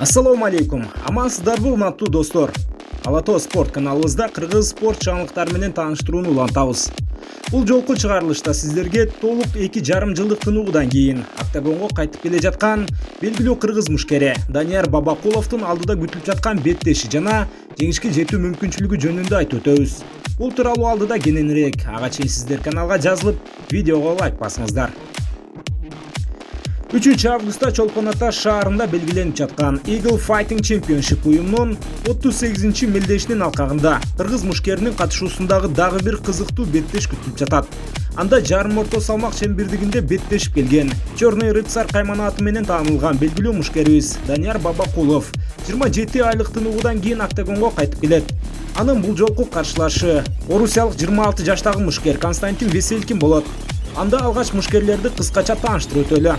Assalomu alaykum. Амансыздарбы урматтуу достор. Алато спорт каналыбызда кыргыз спорт жаңылыктары менен тааныштырууну улантабыз. Бул жолку чыгарылышта сиздерге толук 2,5 жылдык тынуудан кийин октагонго кайтып келе жаткан белгилүү кыргыз мушкери Данияр Бабакуловдун алдыда күтүлүп жаткан беттеши жана жеңишке жетүү мүмкүнчүлүгү жөнүндө айтып өтөбүз. Бул тууралуу алдыда кененирээк, ага чейин сиздер каналга жазылып, видеого лайк басыңыздар. 3 августта Чолпон Ата шаарында белгиленип жаткан Eagle Fighting Championship уюмунун 38 мелдешинин алкагында кыргыз мушкеринин катышуусундагы дагы бир кызыктуу беттеш күтүлүп жатат. Анда жарым орто салмак чембирдигинде беттешип келген Черный рыцарь кайманаты менен таанылган белгилүү мушкерибиз Данияр Бабакулов 27 айлык тынуудан кийин октагонго кайтып келет. Анын бул жолку каршылашы орусиялык 26 жаштагы мушкер Константин Веселкин болот. Анда алгач мушкерлерди кыскача тааныштырып өтөлү.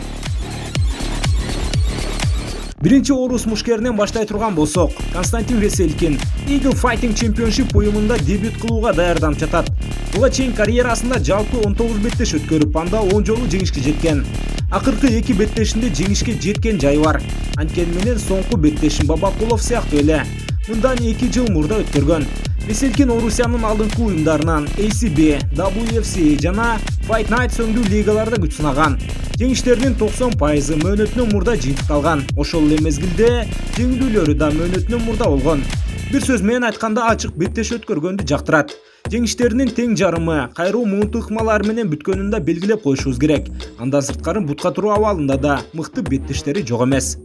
Биринчи орус мушкеринен баштай турган болсок, Константин Веселкин Eagle Fighting Championship уюмунда дебют кылууга даярданып жатат. Буга чейин карьерасында жалпы 19 беттеш өткөрүп, анда 10 жолу жеңишке жеткен. Акыркы 2 беттешинде жеңишке жеткен жайы бар. Анткени менен соңку беттешин Бабакулов сыяктуу эле мындан 2 жыл мурда өткөргөн. Веселкин Орусиянын алдыңкы уюмдарынан ACB, WFC жана Fight Night сөңдүү лигаларда күч сынаган. Жеңиштеринин 90% мөөнөтүнөн мурда жыйынтыкталган. Ошол эле мезгилде жеңилүүлөрү да мөөнөтүнөн мурда болгон. Бир сөз менен айтканда ачык беттеш өткөргөндү жактырат. Жеңиштеринин тең жарымы кайруу муунту ыкмалары менен бүткөнүн да белгилеп коюшубуз керек. Андан сырткары бутка туруу абалында да мыкты беттештери жок эмес.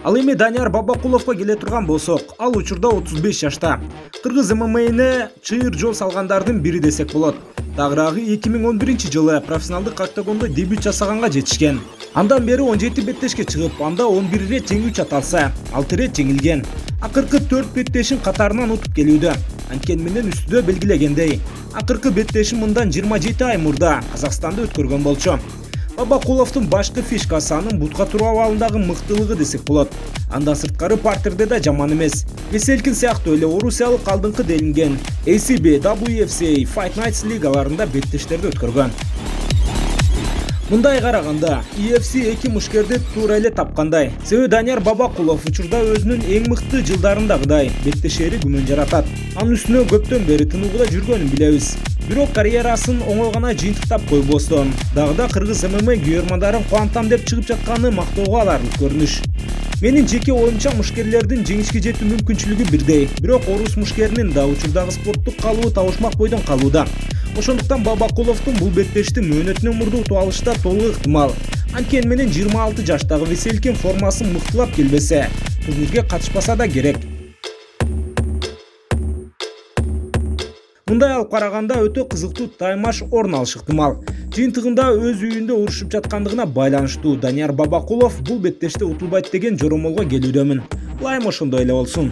Ал эми Данияр Бабакуловго келе турган болсок, ал учурда 35 жашта. Кыргыз ММА'не чыйыр жол салгандардын бири десек болот. Тагыраагы 2011-жылы профессионалдык октагондо дебют жасаганга жетишкен. Андан бери 17 беттешке чыгып, анда 11 рет жеңүүчү аталса, 6 рет жеңилген. Акыркы 4 беттешин катарынан утуп келүүдө. Анткени менен үстүдө белгилегендей, акыркы беттешин мындан 27 ай мурда Казакстанда өткөргөн болчу. Бабакуловдун башкы фишкасы анын бутка туруу абалындагы мыктылыгы десек болот. Андан сырткары партерде да жаман эмес. Веселкин сыяктуу эле орусиялык алдыңкы делинген ACB, WFC, Fight Nights лигаларында беттештерди өткөргөн. Мындай караганда, UFC 2 мушкерди туура эле тапкандай. Себеби Данияр Бабакулов учурда өзүнүн эң мыкты жылдарындагыдай беттешери күмөн жаратат. Анын үстүнө көптөн бери тынууда жүргөнүн билебиз. Бирок карьерасын оңой гана жыйынтыктап койбостон, дагы да кыргыз ММА күйөрмандарын кубантам деп чыгып жатканы мактоого аларлык көрүнүш. Менин жеке оюмча мушкерлердин жеңишке жетүү мүмкүнчүлүгү бирдей, бирок орус мушкеринин да учурдагы спорттук калыбы табышмак бойдон калууда. Ошондуктан Бабакуловдун бул беттешти мөөнөтүнөн мурда утуп алышы да толук ыктымал. Анткени менен 26 жаштагы Веселкин формасын мыктылап келбесе, турнирге катышпаса да керек. Мындай алып караганда өтө кызыктуу таймаш орун алышы ыктымал. Жыйынтыгында өз үйүндө урушуп жаткандыгына байланыштуу Данияр Бабакулов бул беттеште утулбайт деген жоромолго келүүдөмүн. Лайым ошондой эле болсун.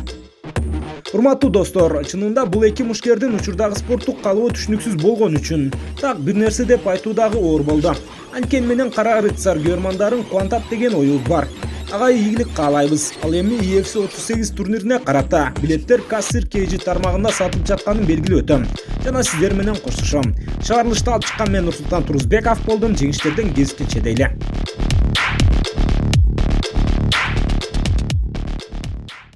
Урматтуу достор, чынында бул эки мушкердин учурдагы спорттук калыбы түшүнүксүз болгон үчүн так бир нерсе деп айтуу дагы оор болду. Анткени менен кара рыцарь күйөрмандарын кубантат деген оюбуз бар. Ага ийгилик каалайбыз. Ал эми UFC 38 турнирине карата билеттер Кассир KG тармагында сатылып жатканын белгилеп өтөм. Жана сиздер менен коштошом. Чыгарылышты алып чыккан мен Нурсултан Турузбеков болдум. Жеңиштерден кезишкенче дейле.